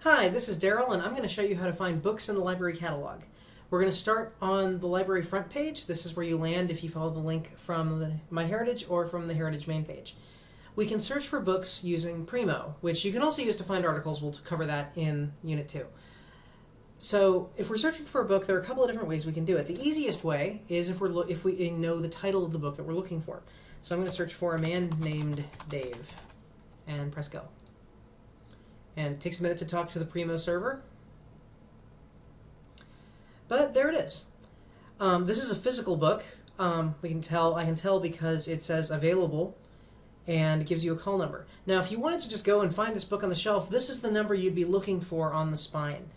Hi, this is Daryl, and I'm going to show you how to find books in the library catalog. We're going to start on the library front page. This is where you land if you follow the link from the MyHeritage or from the Heritage main page. We can search for books using Primo, which you can also use to find articles. We'll cover that in Unit 2. So if we're searching for a book, there are a couple of different ways we can do it. The easiest way is if we know the title of the book that we're looking for. So I'm going to search for A Man Named Dave and press go. And it takes a minute to talk to the Primo server. But there it is. This is a physical book. I can tell because it says available and it gives you a call number. Now if you wanted to just go and find this book on the shelf, this is the number you'd be looking for on the spine.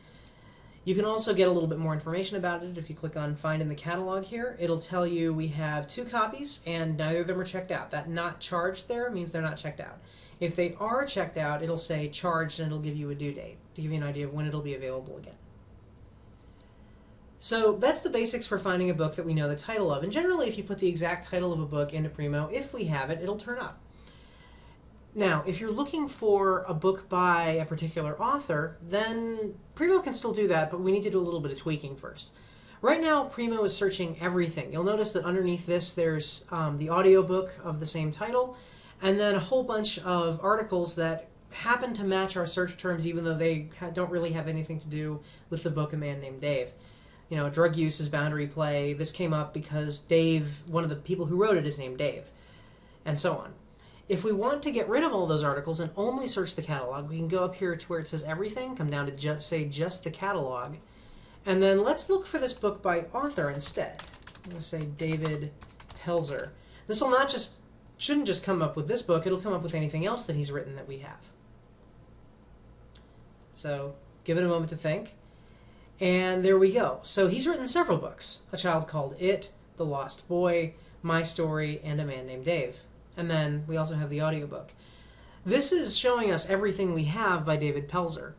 You can also get a little bit more information about it if you click on Find in the Catalog here. It'll tell you we have 2 copies and neither of them are checked out. That not charged there means they're not checked out. If they are checked out, it'll say charged and it'll give you a due date to give you an idea of when it'll be available again. So that's the basics for finding a book that we know the title of. And generally, if you put the exact title of a book into Primo, if we have it, it'll turn up. Now, if you're looking for a book by a particular author, then Primo can still do that, but we need to do a little bit of tweaking first. Right now, Primo is searching everything. You'll notice that underneath this, there's the audiobook of the same title, and then a whole bunch of articles that happen to match our search terms, even though they don't really have anything to do with the book A Man Named Dave. You know, drug use is boundary play. This came up because Dave, one of the people who wrote it, is named Dave, and so on. If we want to get rid of all those articles and only search the catalog, we can go up here to where it says everything, come down to just the catalog, and then let's look for this book by author instead. I'm going to say David Pelzer. This will shouldn't just come up with this book, it'll come up with anything else that he's written that we have. So give it a moment to think. And there we go. So he's written several books. A Child Called It, The Lost Boy, My Story, and A Man Named Dave. And then we also have the audiobook. This is showing us everything we have by David Pelzer.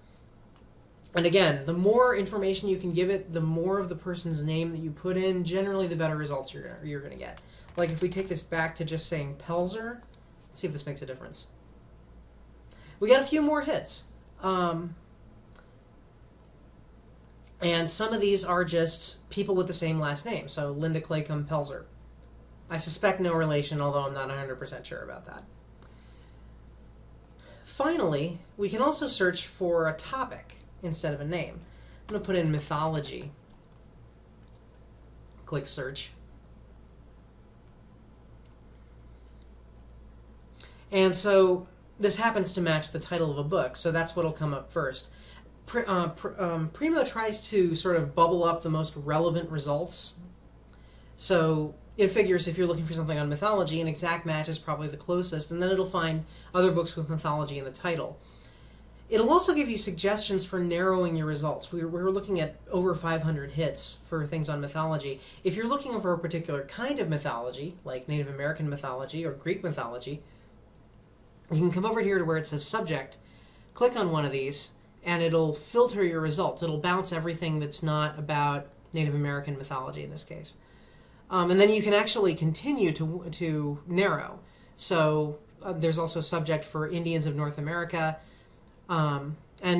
And again, the more information you can give it, the more of the person's name that you put in, generally the better results you're going to get. Like if we take this back to just saying Pelzer, let's see if this makes a difference. We got a few more hits. And some of these are just people with the same last name. So Linda Claycomb Pelzer. I suspect no relation, although I'm not 100% sure about that. Finally, we can also search for a topic instead of a name. I'm going to put in mythology. Click search. And so this happens to match the title of a book, so that's what will come up first. Primo tries to sort of bubble up the most relevant results. So it figures if you're looking for something on mythology, an exact match is probably the closest, and then it'll find other books with mythology in the title. It'll also give you suggestions for narrowing your results. We're looking at over 500 hits for things on mythology. If you're looking for a particular kind of mythology, like Native American mythology or Greek mythology, you can come over here to where it says subject, click on one of these, and it'll filter your results. It'll bounce everything that's not about Native American mythology in this case. And then you can actually continue to narrow. So there's also a subject for Indians of North America. And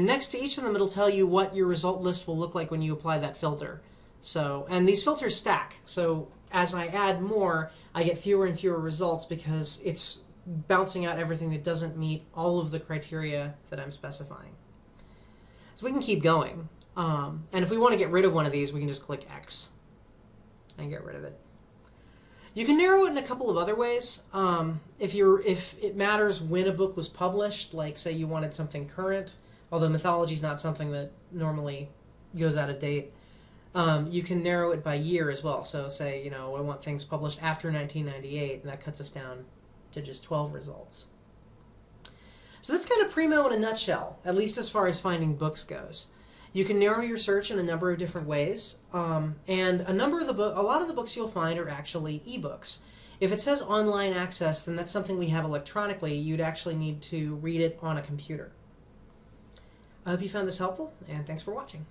next to each of them, it'll tell you what your result list will look like when you apply that filter. So, and these filters stack. So as I add more, I get fewer and fewer results because it's bouncing out everything that doesn't meet all of the criteria that I'm specifying. So we can keep going. And if we want to get rid of one of these, we can just click X and get rid of it. You can narrow it in a couple of other ways. If it matters when a book was published, like say you wanted something current, although mythology is not something that normally goes out of date, you can narrow it by year as well. So say, you know, I want things published after 1998, and that cuts us down to just 12 results. So that's kind of Primo in a nutshell, at least as far as finding books goes. You can narrow your search in a number of different ways, and a lot of the books you'll find are actually ebooks. If it says online access, then that's something we have electronically. You'd actually need to read it on a computer. I hope you found this helpful, and thanks for watching.